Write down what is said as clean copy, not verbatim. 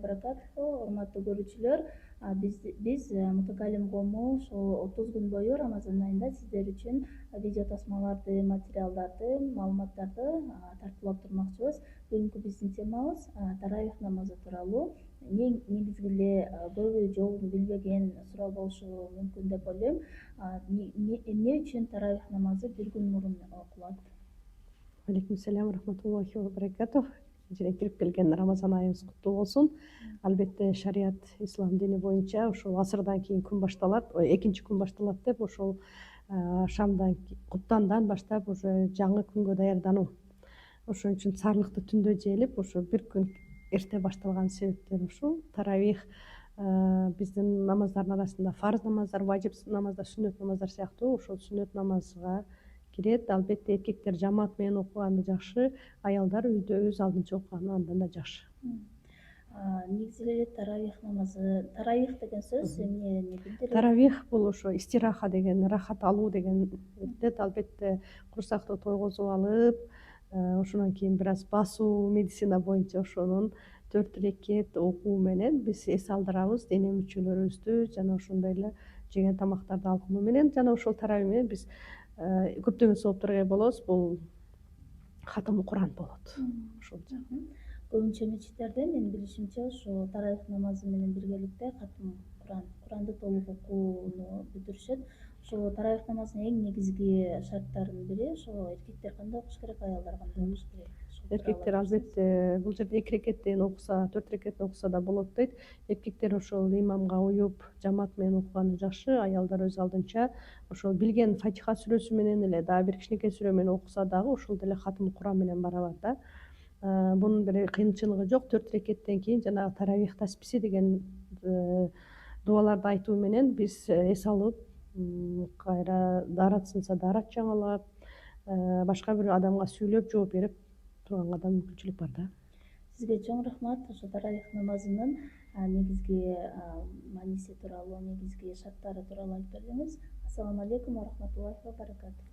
баракатуху. Урматтуу көрүүчүлөр, биз Мутакалим кому ошол 30 күн бою Рамазан айында сиздер үчүн видео тасмаларды, материалдарды, маалыматтарды тартуулап турмакчыбыз. Бүгүнкү биздин темабыз таравих намазы тууралуу. Негизги эле көбү жолун билбеген суроо болушу мүмкүн деп ойлойм. Эмне үчүн таравих намазы бир күн мурун окулат? Алейкум салям рахматуллахи ва баракатух. Кичине кирип келген Рамазан айыбыз куттуу болсун. Албетте шарият ислам дини боюнча ошол асырдан кийин күн башталат, экинчи күн башталат деп ошол шамдан куптандан баштап уже жаңы күнгө даярдануу. Ошон үчүн саарлыкты түндө жээлип, ошо бир күн эрте башталган себептери ушул. Таравих биздин намаздардын арасында фарз намаздар, важип намаздар, сүннөт намаздар сыяктуу ошол сүннөт намазга кирет. Албетте эркектер жамаат менен окуганды жакшы, аялдар үйдө өз алдынча окуганы андан да жакшы. Негизи эле таравих намазы, таравих деген сөз эмнени билдирет? Таравих бул ошо истираха деген, рахат алуу деген билдирет. Албетте курсакты тойгозуп алып, ошондон кийин бир аз басуу, медицина боюнча ошонун 4 рекет окуу менен биз эс алдырабыз дене мүчөлөрүбүздү, жана ошондой эле жеген тамактарды алкынуу менен, жана ошол таравих менен биз көптөгөн соопторго ээ болобуз. Бул хатымул Куран болот. Ошол Көбүнчө мечиттерде менин билишимче ошо таравих намазы менен биргеликте катым Куранды толук окууну бүтүрүшөт. Ошо таравих намазынын эң негизги шарттарынын бири ошо эркектер кандай окуш керек, аялдар кандай окуш керек? Эркектер албетте бул жерде 2 рекеттен окуса, 4 рекеттен окуса да болот дейт. Эркектер ошол имамга уюп, жамаат менен окуганы жакшы, аялдар өз алдынча ошол билген Фатиха сүрөсү менен эле дагы бир кичинекей сүрө менен окуса дагы ошол деле хатымул Куран менен барабар да. Бунун бир кыйынчылыгы жок. 4 рекеттен кийин жанагы таравих тасписи деген дуаларды айтуу менен биз эс алып, кайра даарат сынса даарат жаңылап, башка бир адамга сүйлөп жооп берип турганга да мүмкүнчүлүк бар да. Сизге чоң рахмат ошо таравих намазынын негизги мааниси тууралуу, негизги шарттары тууралуу айтып бердиңиз. Ассаламу алейкум ва рахматуллахи ва баракатух.